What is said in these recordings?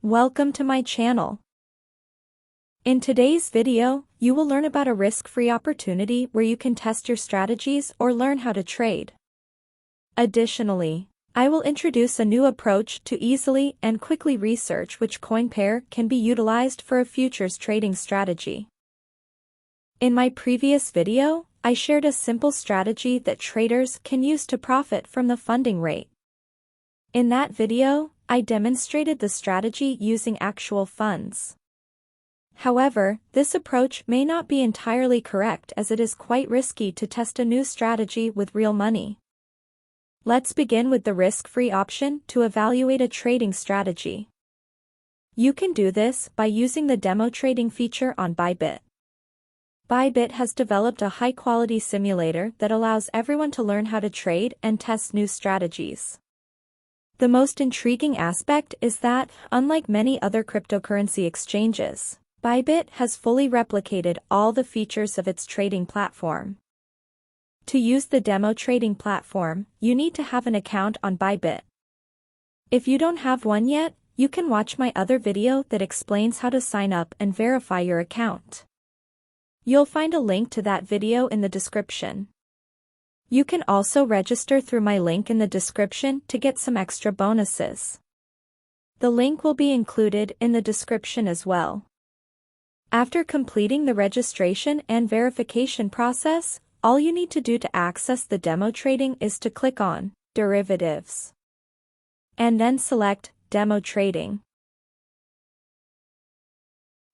Welcome to my channel. In today's video, you will learn about a risk-free opportunity where you can test your strategies or learn how to trade. Additionally, I will introduce a new approach to easily and quickly research which coin pair can be utilized for a futures trading strategy. In my previous video, I shared a simple strategy that traders can use to profit from the funding rate. In that video, I demonstrated the strategy using actual funds. However, this approach may not be entirely correct as it is quite risky to test a new strategy with real money. Let's begin with the risk-free option to evaluate a trading strategy. You can do this by using the demo trading feature on ByBit. ByBit has developed a high-quality simulator that allows everyone to learn how to trade and test new strategies. The most intriguing aspect is that, unlike many other cryptocurrency exchanges, ByBit has fully replicated all the features of its trading platform. To use the demo trading platform, you need to have an account on ByBit. If you don't have one yet, you can watch my other video that explains how to sign up and verify your account. You'll find a link to that video in the description. You can also register through my link in the description to get some extra bonuses. The link will be included in the description as well. After completing the registration and verification process, all you need to do to access the demo trading is to click on Derivatives and then select Demo Trading.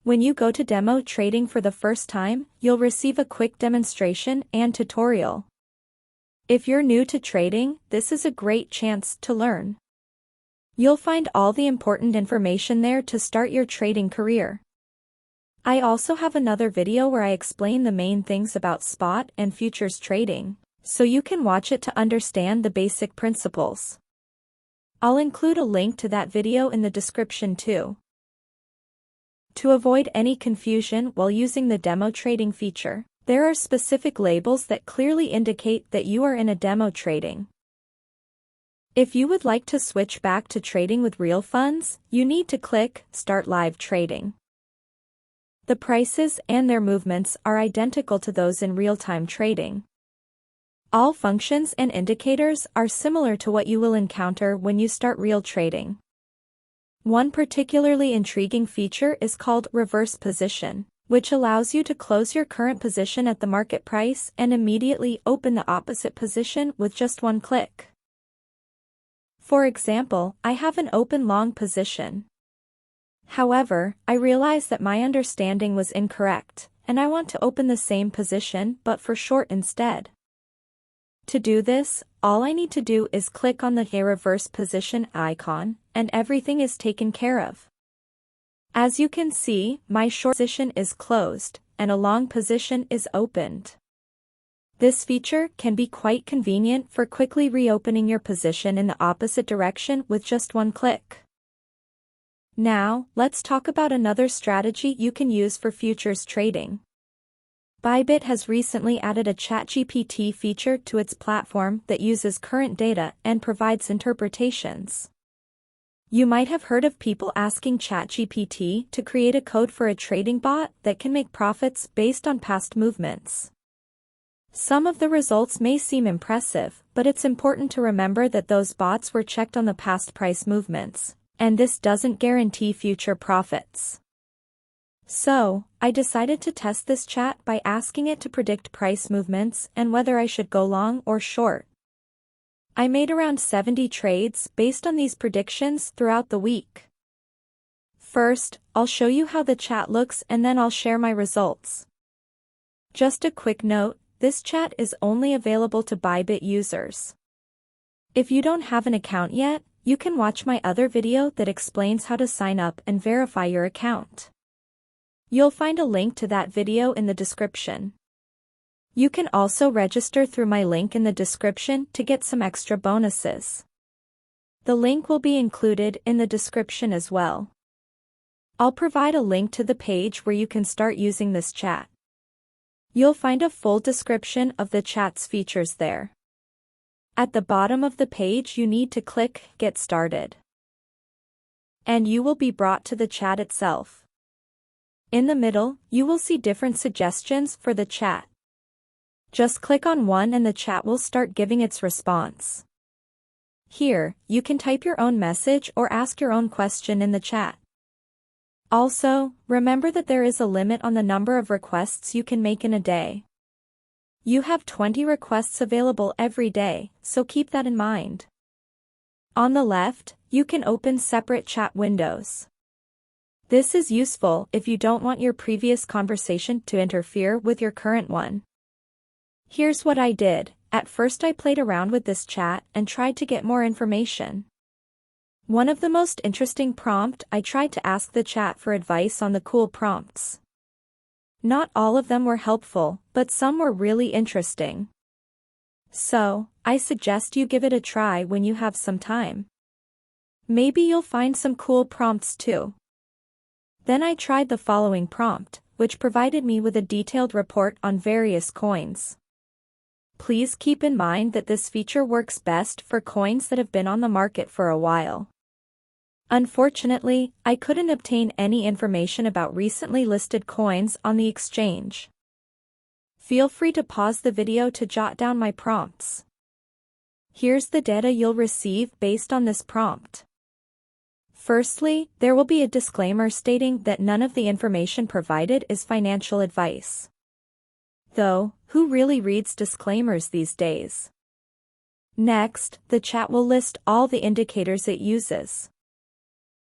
When you go to demo trading for the first time, you'll receive a quick demonstration and tutorial. If you're new to trading, this is a great chance to learn. You'll find all the important information there to start your trading career. I also have another video where I explain the main things about spot and futures trading, so you can watch it to understand the basic principles. I'll include a link to that video in the description too. To avoid any confusion while using the demo trading feature, there are specific labels that clearly indicate that you are in a demo trading. If you would like to switch back to trading with real funds, you need to click Start Live Trading. The prices and their movements are identical to those in real-time trading. All functions and indicators are similar to what you will encounter when you start real trading. One particularly intriguing feature is called Reverse Position, which allows you to close your current position at the market price and immediately open the opposite position with just one click. For example, I have an open long position. However, I realize that my understanding was incorrect, and I want to open the same position but for short instead. To do this, all I need to do is click on the reverse position icon, and everything is taken care of. As you can see, my short position is closed, and a long position is opened. This feature can be quite convenient for quickly reopening your position in the opposite direction with just one click. Now, let's talk about another strategy you can use for futures trading. ByBit has recently added a ChatGPT feature to its platform that uses current data and provides interpretations. You might have heard of people asking ChatGPT to create a code for a trading bot that can make profits based on past movements. Some of the results may seem impressive, but it's important to remember that those bots were checked on the past price movements, and this doesn't guarantee future profits. So, I decided to test this chat by asking it to predict price movements and whether I should go long or short. I made around 70 trades based on these predictions throughout the week. First, I'll show you how the chat looks and then I'll share my results. Just a quick note, this chat is only available to ByBit users. If you don't have an account yet, you can watch my other video that explains how to sign up and verify your account. You'll find a link to that video in the description. You can also register through my link in the description to get some extra bonuses. The link will be included in the description as well. I'll provide a link to the page where you can start using this chat. You'll find a full description of the chat's features there. At the bottom of the page you need to click Get Started. and you will be brought to the chat itself. In the middle, you will see different suggestions for the chat. Just click on one and the chat will start giving its response. Here, you can type your own message or ask your own question in the chat. Also, remember that there is a limit on the number of requests you can make in a day. You have 20 requests available every day, so keep that in mind. On the left, you can open separate chat windows. This is useful if you don't want your previous conversation to interfere with your current one. Here's what I did. At first I played around with this chat and tried to get more information. One of the most interesting prompts, I tried to ask the chat for advice on the cool prompts. Not all of them were helpful, but some were really interesting. So, I suggest you give it a try when you have some time. Maybe you'll find some cool prompts too. Then I tried the following prompt, which provided me with a detailed report on various coins. Please keep in mind that this feature works best for coins that have been on the market for a while. Unfortunately, I couldn't obtain any information about recently listed coins on the exchange. Feel free to pause the video to jot down my prompts. Here's the data you'll receive based on this prompt. Firstly, there will be a disclaimer stating that none of the information provided is financial advice. Though, who really reads disclaimers these days? Next, the chat will list all the indicators it uses.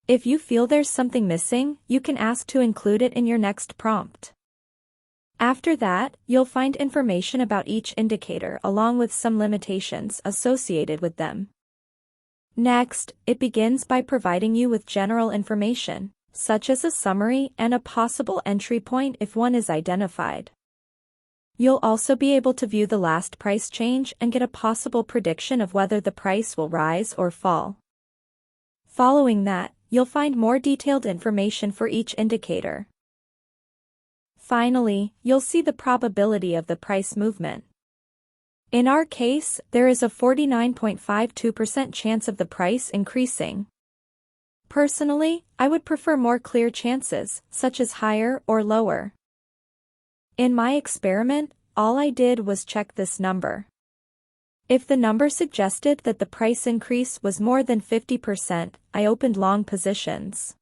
If you feel there's something missing, you can ask to include it in your next prompt. After that, you'll find information about each indicator along with some limitations associated with them. Next, it begins by providing you with general information, such as a summary and a possible entry point if one is identified. You'll also be able to view the last price change and get a possible prediction of whether the price will rise or fall. Following that, you'll find more detailed information for each indicator. Finally, you'll see the probability of the price movement. In our case, there is a 49.52% chance of the price increasing. Personally, I would prefer more clear chances, such as higher or lower. In my experiment, all I did was check this number. If the number suggested that the price increase was more than 50%, I opened long positions.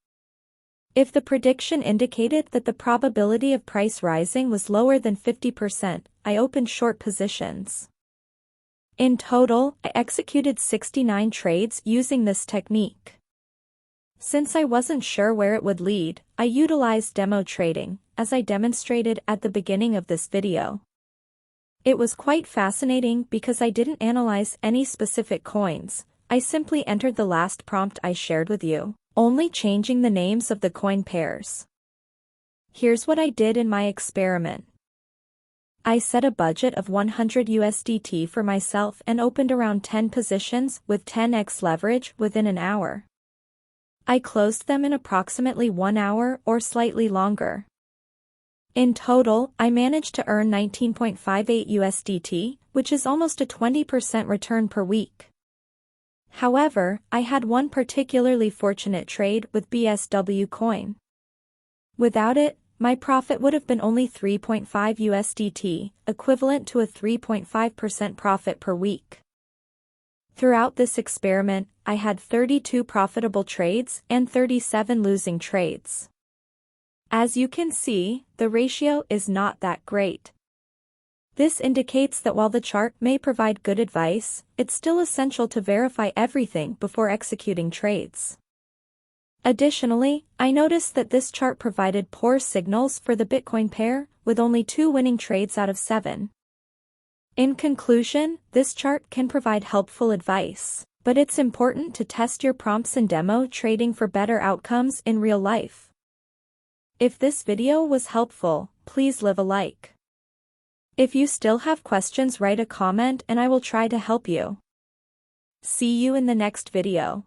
If the prediction indicated that the probability of price rising was lower than 50%, I opened short positions. In total, I executed 69 trades using this technique. Since I wasn't sure where it would lead, I utilized demo trading, as I demonstrated at the beginning of this video. It was quite fascinating because I didn't analyze any specific coins, I simply entered the last prompt I shared with you, only changing the names of the coin pairs. Here's what I did in my experiment. I set a budget of 100 USDT for myself and opened around 10 positions with 10x leverage within an hour. I closed them in approximately 1 hour or slightly longer. In total, I managed to earn 19.58 USDT, which is almost a 20% return per week. However, I had one particularly fortunate trade with BSW coin. Without it, my profit would have been only 3.5 USDT, equivalent to a 3.5% profit per week. Throughout this experiment, I had 32 profitable trades and 37 losing trades. As you can see, the ratio is not that great. This indicates that while the chart may provide good advice, it's still essential to verify everything before executing trades. Additionally, I noticed that this chart provided poor signals for the Bitcoin pair, with only 2 winning trades out of 7. In conclusion, this chart can provide helpful advice, but it's important to test your prompts in demo trading for better outcomes in real life. If this video was helpful, please leave a like. If you still have questions, write a comment and I will try to help you. See you in the next video.